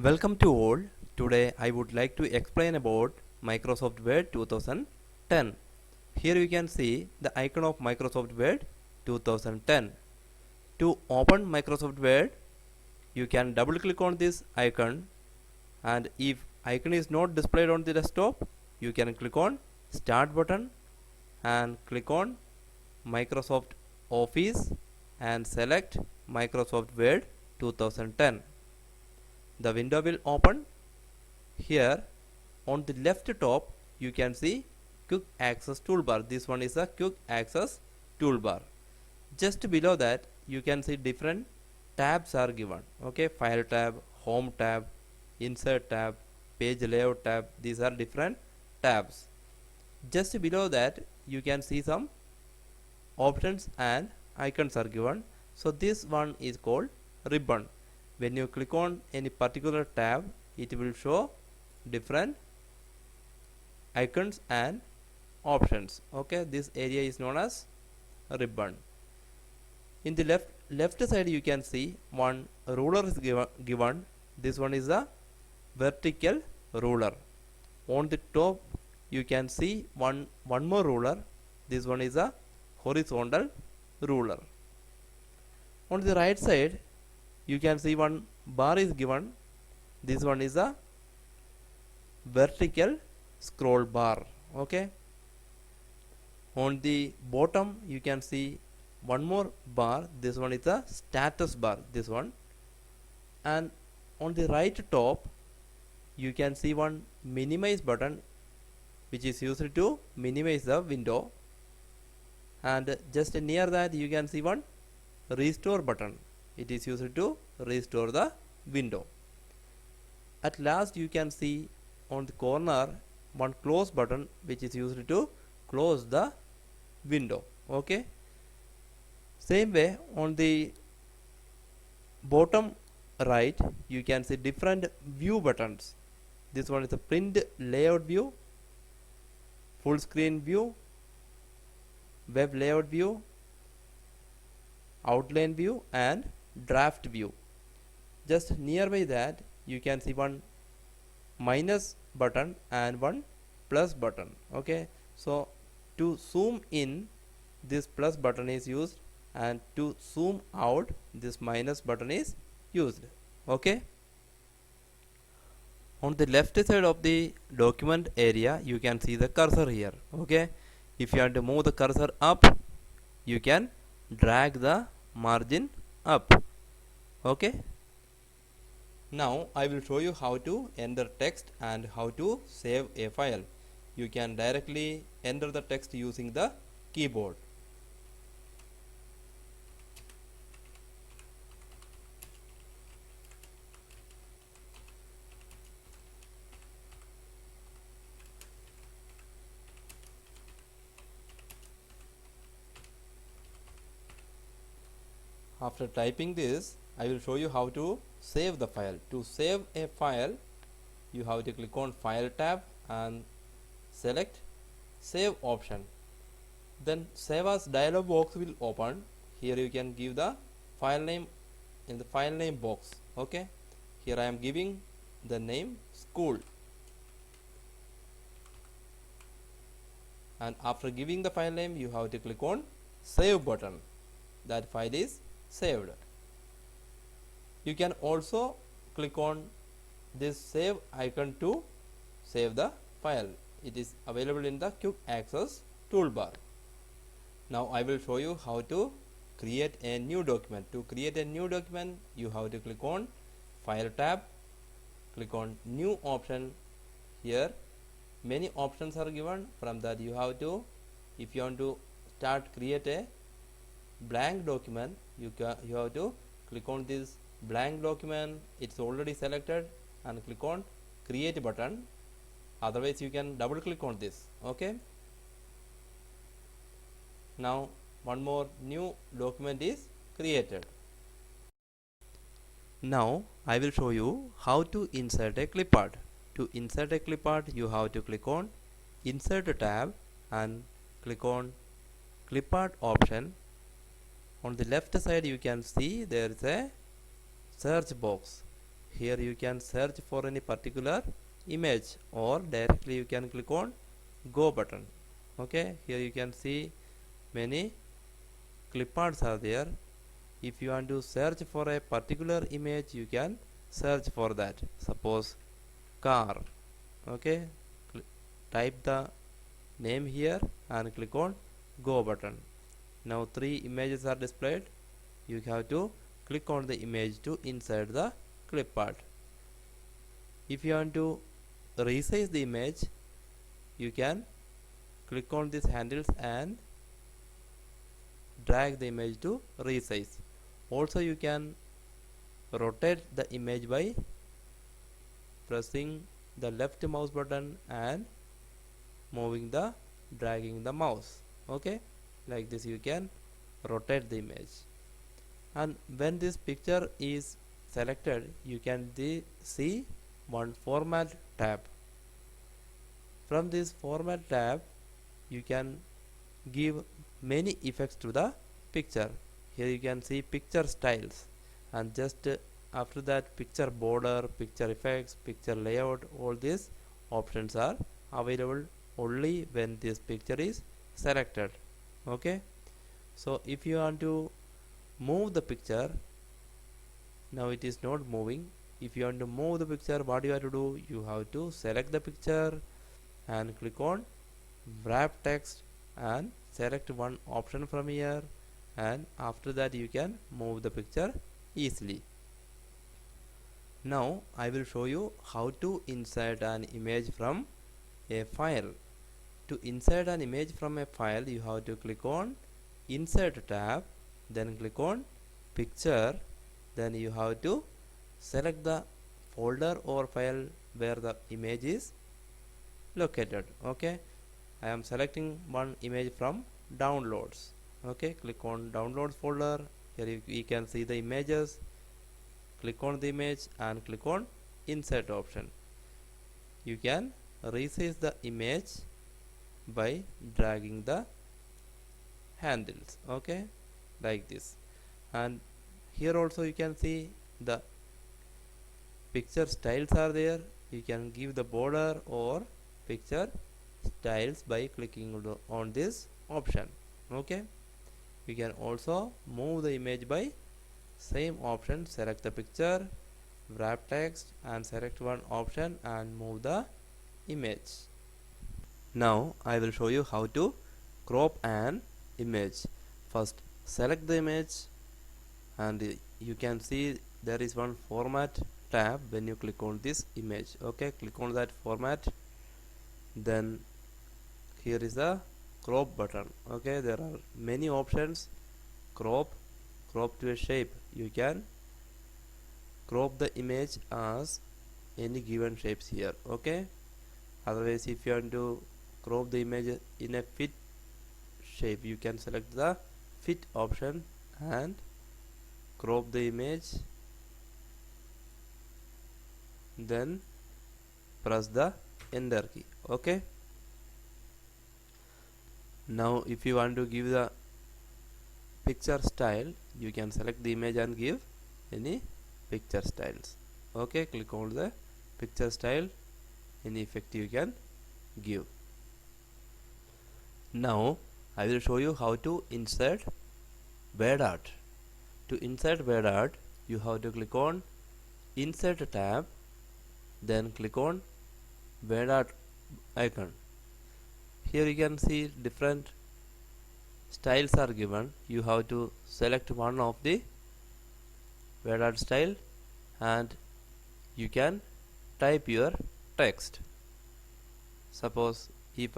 Welcome to all. Today I would like to explain about Microsoft Word 2010. Here you can see the icon of Microsoft Word 2010. To open Microsoft Word, you can double click on this icon, and if icon is not displayed on the desktop, you can click on Start button and click on Microsoft Office and select Microsoft Word 2010. The window will open. Here on the left top you can see quick access toolbar. This one is a quick access toolbar. Just below that you can see different tabs are given. Okay, file tab, home tab, insert tab, page layout tab. These are different tabs. Just below that you can see some options and icons are given. So this one is called ribbon. When you click on any particular tab, it will show different icons and options. Okay, this area is known as ribbon. In the left side you can see one ruler is given. This one is a vertical ruler. On the top you can see one more ruler. This one is a horizontal ruler. On the right side you can see one bar is given. This one is a vertical scroll bar. Okay, on the bottom you can see one more bar. This one is a status bar, this one. And on the right top you can see one minimize button, which is used to minimize the window. And just near that you can see one restore button. It is used to restore the window. At last you can see on the corner one close button, which is used to close the window. Okay, same way on the bottom right you can see different view buttons. This one is a print layout view, full screen view, web layout view, outline view and draft view. Just nearby that you can see one minus button and one plus button. Okay, so to zoom in, this plus button is used, and to zoom out, this minus button is used. Okay, on the left side of the document area you can see the cursor here. Okay, if you want to move the cursor up, you can drag the margin up. Okay, now I will show you how to enter text and how to save a file. You can directly enter the text using the keyboard. After typing this, I will show you how to save the file. To save a file, you have to click on File tab and select Save option. Then Save as dialog box will open. Here you can give the file name in the file name box. Okay, here I am giving the name school, and after giving the file name you have to click on Save button. That file is saved. You can also click on this save icon to save the file. It is available in the quick access toolbar. Now I will show you how to create a new document. To create a new document, you have to click on File tab, click on New option. Here many options are given. From that you have to, if you want to create a blank document, you have to click on this blank document. It's already selected, and click on Create button. Otherwise you can double click on this. Okay, now one more new document is created. Now I will show you how to insert a clipart. To insert a clipart, you have to click on Insert tab and click on Clipart option. On the left side you can see there is a search box. Here you can search for any particular image, or directly you can click on go button. Okay, here you can see many cliparts are there. If you want to search for a particular image, you can search for that. Suppose car. Okay, type the name here and click on go button. Now 3 images are displayed. You have to click on the image to insert the clip art. If you want to resize the image, you can click on these handles and drag the image to resize. Also you can rotate the image by pressing the left mouse button and dragging the mouse. Okay, like this you can rotate the image. And when this picture is selected, you can see one format tab. From this format tab, you can give many effects to the picture. Here you can see picture styles, and just after that picture border, picture effects, picture layout, all these options are available only when this picture is selected. Okay, so if you want to move the picture, now it is not moving. If you want to move the picture, what you have to do, you have to select the picture and click on wrap text and select one option from here, and after that you can move the picture easily. Now I will show you how to insert an image from a file. To insert an image from a file, you have to click on insert tab, then click on picture, then you have to select the folder or file where the image is located. Okay, I am selecting one image from downloads. Okay, click on downloads folder. Here you can see the images. Click on the image and click on insert option. You can resize the image by dragging the handles. Okay, like this. And here also you can see the picture styles are there. You can give the border or picture styles by clicking on this option. Okay, you can also move the image by same option. Select the picture, wrap text and select one option and move the image. Now I will show you how to crop an image. First select the image, and you can see there is one format tab when you click on this image. Okay, click on that format, then here is the crop button. Okay, there are many options. Crop to a shape. You can crop the image as any given shapes here. Okay, otherwise if you want to crop the image in a fit shape, you can select the fit option and crop the image, then press the enter key. Okay, now if you want to give the picture style, you can select the image and give any picture styles. Okay, click on the picture style, any effect you can give. Now I will show you how to insert word art. To insert word art, you have to click on insert tab, then click on word art icon. Here you can see different styles are given. You have to select one of the word art style and you can type your text. Suppose if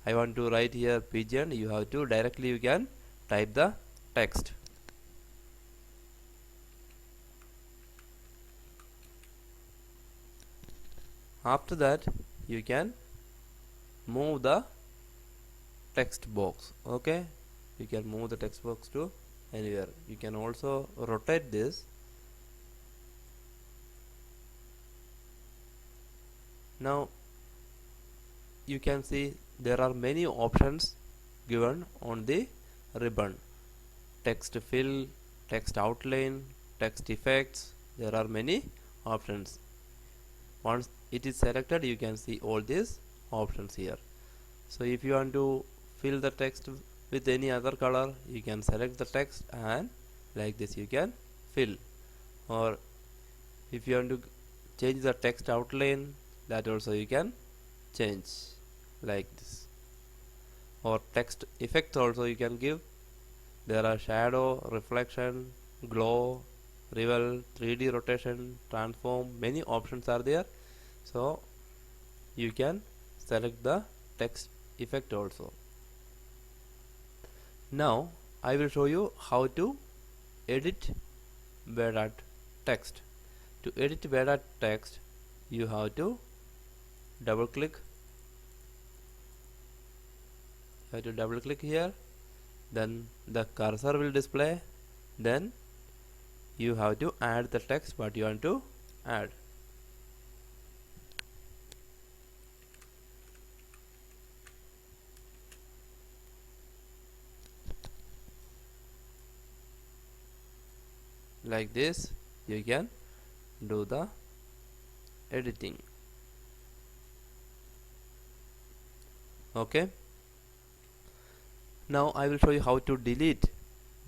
I want to write here pigeon, you have to directly you can type the text. After that you can move the text box. Okay, you can move the text box to anywhere. You can also rotate this. Now you can see there are many options given on the ribbon. Text fill, text outline, text effects. There are many options. Once it is selected, you can see all these options here. So if you want to fill the text with any other color, you can select the text and like this you can fill. Or if you want to change the text outline, that also you can change like this. Or text effects also you can give. There are shadow, reflection, glow, reveal, 3D rotation, transform, many options are there. So you can select the text effect also. Now I will show you how to edit Word text. To edit Word text, you have to double click. Here, then the cursor will display, then you have to add the text what you want to add. Like this you can do the editing. Okay, now I will show you how to delete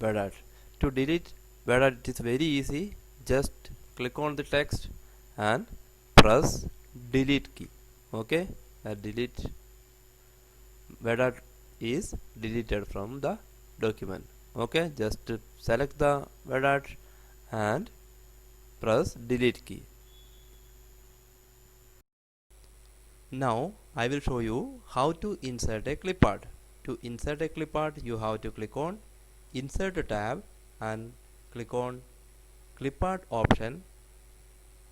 Word art. To delete Word art, it is very easy. Just click on the text and press delete key. Okay, delete Word art is deleted from the document. Okay, just select the Word art and press delete key. Now I will show you how to insert a clip art. To insert a clip art, you have to click on Insert tab and click on Clip art option.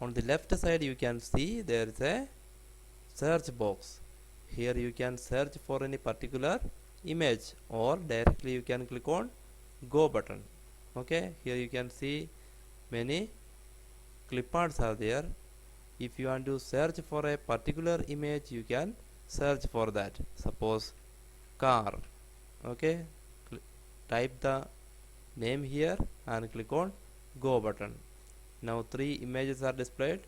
On the left side you can see there is a search box. Here you can search for any particular image, or directly you can click on Go button. Okay, here you can see many clip arts are there. If you want to search for a particular image, you can search for that. Suppose car. Okay, type the name here and click on Go button. Now 3 images are displayed.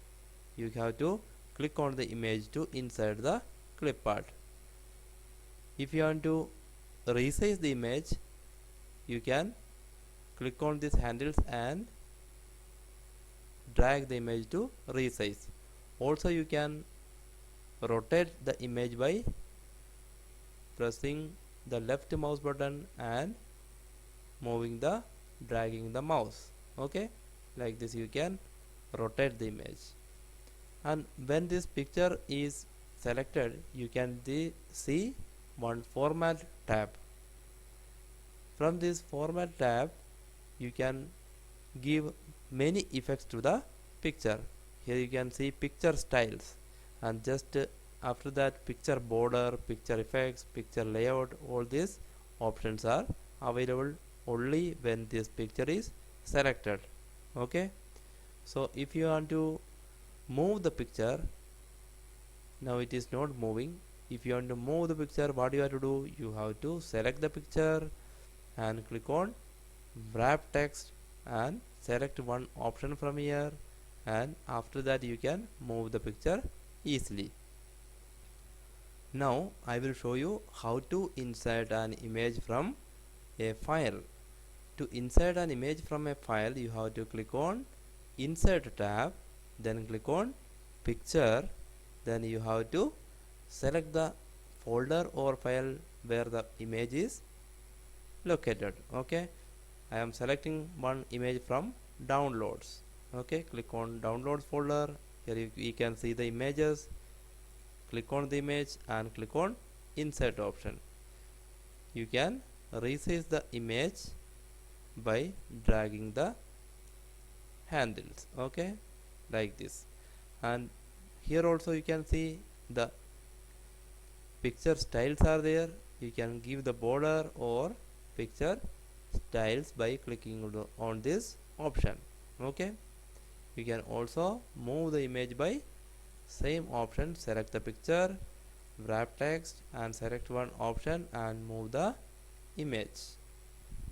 You have to click on the image to insert the clip art. If you want to resize the image, you can click on these handles and drag the image to resize. Also you can rotate the image by pressing the left mouse button and dragging the mouse. Okay, like this you can rotate the image. And when this picture is selected, you can see one format tab. From this format tab you can give many effects to the picture. Here you can see picture styles, and just after that picture border, picture effects, picture layout, all these options are available only when this picture is selected. Okay, so if you want to move the picture, now it is not moving. If you want to move the picture, what you have to do, you have to select the picture and click on wrap text and select one option from here, and after that you can move the picture easily. Now I will show you how to insert an image from a file. To insert an image from a file, you have to click on Insert tab, then click on Picture, then you have to select the folder or file where the image is located. Okay, I am selecting one image from downloads. Okay, click on downloads folder. Here you can see the images. Click on the image and click on insert option. You can resize the image by dragging the handles. Okay, like this. And here also you can see the picture styles are there. You can give the border or picture styles by clicking on this option. Okay, you can also move the image by same option. Select the picture, wrap text and select one option and move the image.